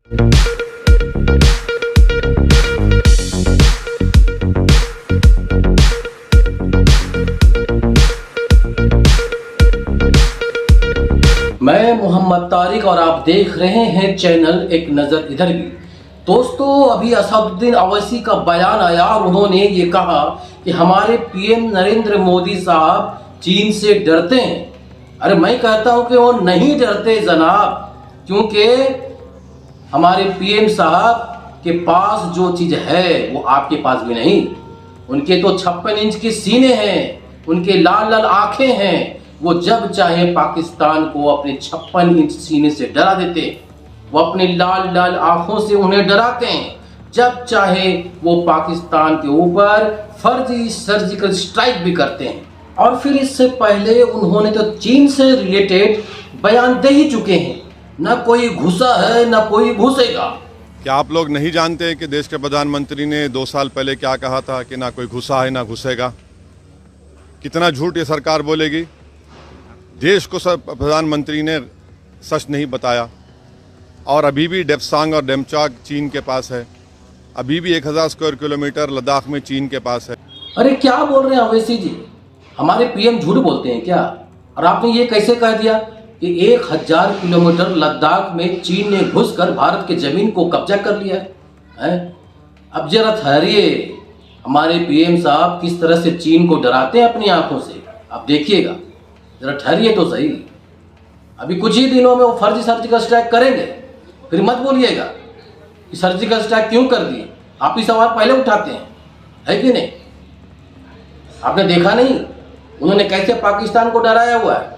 मैं मोहम्मद तारिक और आप देख रहे हैं चैनल एक नज़र इधर भी। दोस्तों, अभी असदुद्दीन अवैसी का बयान आया और उन्होंने ये कहा कि हमारे पीएम नरेंद्र मोदी साहब चीन से डरते हैं। अरे मैं कहता हूं कि वो नहीं डरते जनाब, क्योंकि हमारे पीएम साहब के पास जो चीज़ है वो आपके पास भी नहीं। उनके तो 56 इंच के सीने हैं, उनके लाल लाल आंखें हैं। वो जब चाहे पाकिस्तान को अपने 56 इंच सीने से डरा देते हैं। वो अपने लाल लाल आंखों से उन्हें डराते हैं। जब चाहे वो पाकिस्तान के ऊपर फर्जी सर्जिकल स्ट्राइक भी करते हैं। और फिर इससे पहले उन्होंने तो चीन से रिलेटेड बयान दे ही चुके हैं, न कोई घुसा है न कोई घुसेगा। क्या आप लोग नहीं जानते कि देश के प्रधानमंत्री ने 2 साल पहले क्या कहा था कि ना कोई घुसा है ना घुसेगा? कितना झूठ ये सरकार बोलेगी? देश को प्रधानमंत्री ने सच नहीं बताया। और अभी भी डेप्सांग और डेमचाक चीन के पास है। अभी भी 1000 स्क्वायर किलोमीटर लद्दाख में चीन के पास है। अरे क्या बोल रहे हैं अवैसी जी? हमारे पीएम झूठ बोलते हैं क्या? और आपने ये कैसे कह दिया कि 1000 किलोमीटर लद्दाख में चीन ने घुसकर भारत के जमीन को कब्जा कर लिया है? अब जरा ठहरिए, हमारे पीएम साहब किस तरह से चीन को डराते हैं अपनी आंखों से, आप देखिएगा। जरा ठहरिए तो सही। अभी कुछ ही दिनों में वो फर्जी सर्जिकल स्ट्राइक करेंगे, फिर मत बोलिएगा कि सर्जिकल स्ट्राइक क्यों कर दिए। आप ही सवाल पहले उठाते हैं, है कि नहीं? आपने देखा नहीं उन्होंने कैसे पाकिस्तान को डराया हुआ है?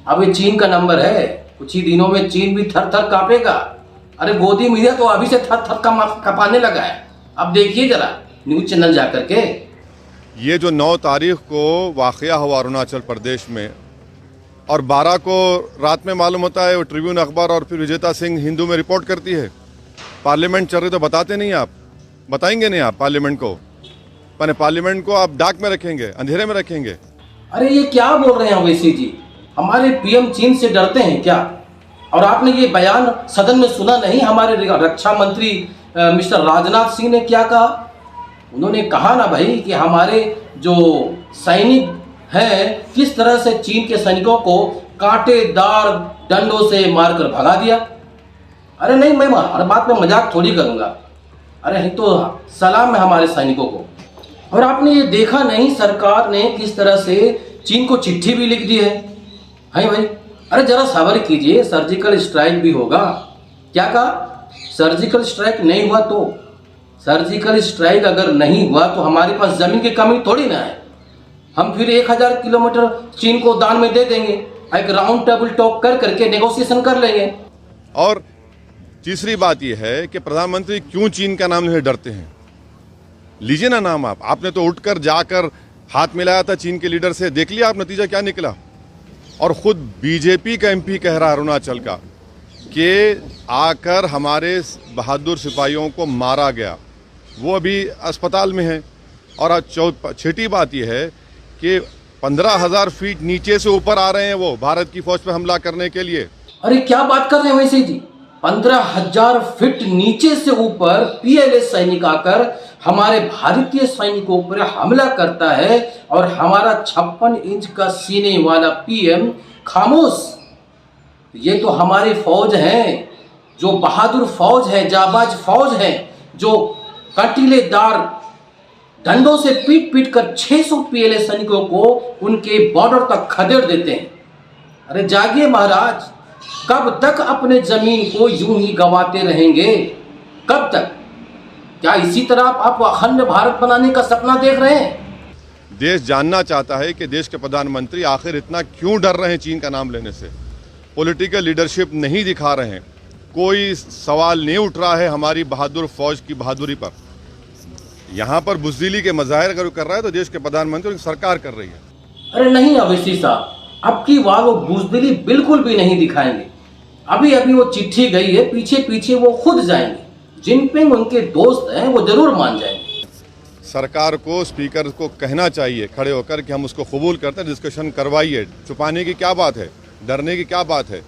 अब ये चीन का नंबर है, कुछ ही दिनों में चीन भी थर थर कांपेगा। अरे गोदी मीडिया तो अभी से थर थर कपाने लगा है। अब देखिए जरा न्यूज चैनल जाकर के। ये जो 9 तारीख को वाक़या हुआ अरुणाचल प्रदेश में और 12 को रात में मालूम होता है, वो ट्रिब्यून अखबार और फिर विजेता सिंह हिंदू में रिपोर्ट करती है। पार्लियामेंट चल रही तो बताते नहीं आप, बताएंगे नहीं आप पार्लियामेंट को। मैंने पार्लियामेंट को आप डाक में रखेंगे, अंधेरे में रखेंगे। अरे ये क्या बोल रहे हैं अवैसी जी? हमारे पीएम चीन से डरते हैं क्या? और आपने ये बयान सदन में सुना नहीं? हमारे रक्षा मंत्री मिस्टर राजनाथ सिंह ने क्या कहा? उन्होंने कहा ना भाई कि हमारे जो सैनिक हैं किस तरह से चीन के सैनिकों को कांटेदार डंडों से मारकर भगा दिया। अरे नहीं, मैं हर बात में मजाक थोड़ी करूंगा। अरे तो सलाम है हमारे सैनिकों को। और आपने ये देखा नहीं सरकार ने किस तरह से चीन को चिट्ठी भी लिख दी है भाई? अरे जरा सब्र कीजिए, सर्जिकल स्ट्राइक भी होगा। क्या कहा? सर्जिकल स्ट्राइक नहीं हुआ तो? सर्जिकल स्ट्राइक अगर नहीं हुआ तो हमारे पास जमीन की कमी थोड़ी ना है। हम फिर 1000 किलोमीटर चीन को दान में दे देंगे, एक राउंड टेबल टॉक कर करके नेगोशिएशन कर लेंगे। और तीसरी बात यह है कि प्रधानमंत्री क्यों चीन का नाम लेने डरते हैं? लीजिए ना नाम आप। आपने तो उठकर जाकर हाथ मिलाया था चीन के लीडर से, देख लिया आप नतीजा क्या निकला। और खुद बीजेपी का एमपी कह रहा अरुणाचल का कि आकर हमारे बहादुर सिपाहियों को मारा गया, वो अभी अस्पताल में है। और आज छठी बात यह है कि 15,000 फीट नीचे से ऊपर आ रहे हैं वो भारत की फौज पर हमला करने के लिए। अरे क्या बात कर रहे हैं वैसे जी? 15,000 फीट नीचे से ऊपर पीएलए सैनिक आकर हमारे भारतीय सैनिकों पर हमला करता है और हमारा 56 इंच का सीने वाला पीएम खामोश। ये तो हमारी फौज है, जो बहादुर फौज है, जाबाज फौज है, जो कंटीलेदार डंडों से पीट पीट कर 600 पीएलए सैनिकों को उनके बॉर्डर तक खदेड़ देते हैं। अरे जागिए महाराज, कब तक अपने जमीन को यूं ही गंवाते रहेंगे? कब तक? क्या इसी तरह आप अखंड भारत बनाने का सपना देख रहे हैं? देश जानना चाहता है कि देश के प्रधानमंत्री आखिर इतना क्यों डर रहे हैं चीन का नाम लेने से। पॉलिटिकल लीडरशिप नहीं दिखा रहे हैं, कोई सवाल नहीं उठ रहा है हमारी बहादुर फौज की बहादुरी पर। यहाँ पर बुज़दिली के मज़ाहिर अगर कर रहा है तो देश के प्रधानमंत्री और सरकार कर रही है। अरे नहीं अवैसी साहब, अब की बार वो बुज़दिली बिल्कुल भी नहीं दिखाएंगे। अभी अभी वो चिट्ठी गई है, पीछे पीछे वो खुद जाएंगे। जिनपिंग उनके दोस्त हैं, वो जरूर मान जाएंगे। सरकार को, स्पीकर को कहना चाहिए खड़े होकर कि हम उसको कबूल करते हैं, डिस्कशन करवाइए। छुपाने की क्या बात है, डरने की क्या बात है?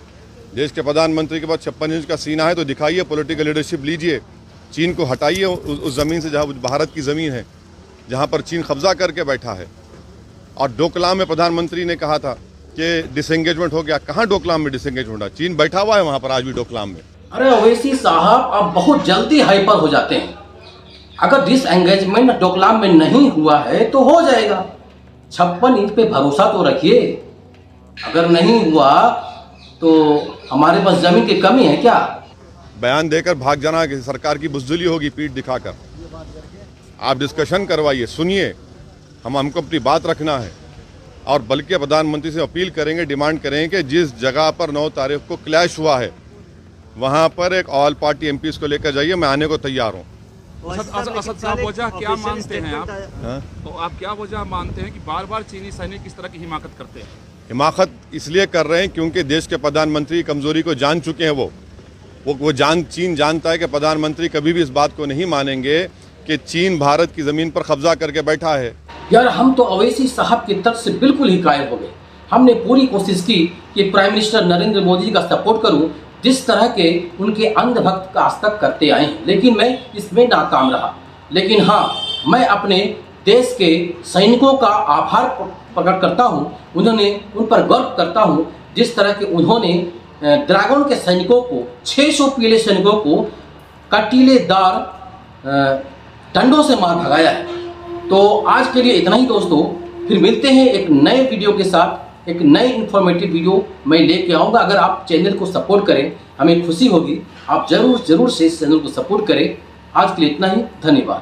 देश के प्रधानमंत्री के पास 56 इंच का सीना है तो दिखाइए, पॉलिटिकल लीडरशिप लीजिए, चीन को हटाइए उस ज़मीन से जहाँ भारत की ज़मीन है, जहाँ पर चीन कब्जा करके बैठा है। और डोकलाम में प्रधानमंत्री ने कहा था कि डिसएंगेजमेंट हो गया। कहाँ डोकलाम में डिसएंगेजमेंट हुआ? चीन बैठा हुआ है वहाँ पर आज भी डोकलाम में। अरे ओवैसी साहब, आप बहुत जल्दी हाइपर हो जाते हैं। अगर डिसएंगेजमेंट डोकलाम में नहीं हुआ है तो हो जाएगा। 56 इंच पे भरोसा तो रखिए। अगर नहीं हुआ तो हमारे पास जमीन की कमी है क्या? बयान देकर भाग जाना कि सरकार की बुज़दिली होगी पीठ दिखाकर। आप डिस्कशन करवाइए, सुनिए, हमको अपनी बात रखना है। और बल्कि प्रधानमंत्री से अपील करेंगे, डिमांड करेंगे कि जिस जगह पर 9 तारीख को क्लैश हुआ है वहाँ पर एक ऑल पार्टी एमपीज को लेकर जाइए, मैं आने को तैयार हूँ। असद साहब, वजह क्या मानते हैं आप? हाँ? तो आप क्या वजह मानते हैं कि बार बार चीनी सैनिक किस तरह की हिमाकत करते हैं? हिमाकत इसलिए कर रहे हैं क्योंकि देश के प्रधानमंत्री कमजोरी को जान चुके हैं। चीन जानता है कि प्रधानमंत्री कभी भी इस बात को नहीं मानेंगे कि चीन भारत की जमीन पर कब्जा करके बैठा है। यार, हम तो ओवैसी साहब के तर्क से बिल्कुल ही कायल हो गए। हमने पूरी कोशिश की कि प्राइम मिनिस्टर नरेंद्र मोदी जी का सपोर्ट करूं, जिस तरह के उनके अंधभक्त का आज तक करते आए हैं, लेकिन मैं इसमें नाकाम रहा। लेकिन हाँ, मैं अपने देश के सैनिकों का आभार प्रकट करता हूं, उन पर गर्व करता हूं, जिस तरह के उन्होंने ड्रैगन के सैनिकों को, 600 पीले सैनिकों को कटीलेदार डंडों से मार भगाया है। तो आज के लिए इतना ही दोस्तों, फिर मिलते हैं एक नए वीडियो के साथ। एक नई इन्फॉर्मेटिव वीडियो मैं लेके आऊँगा। अगर आप चैनल को सपोर्ट करें, हमें खुशी होगी। आप ज़रूर से इस चैनल को सपोर्ट करें। आज के लिए इतना ही, धन्यवाद।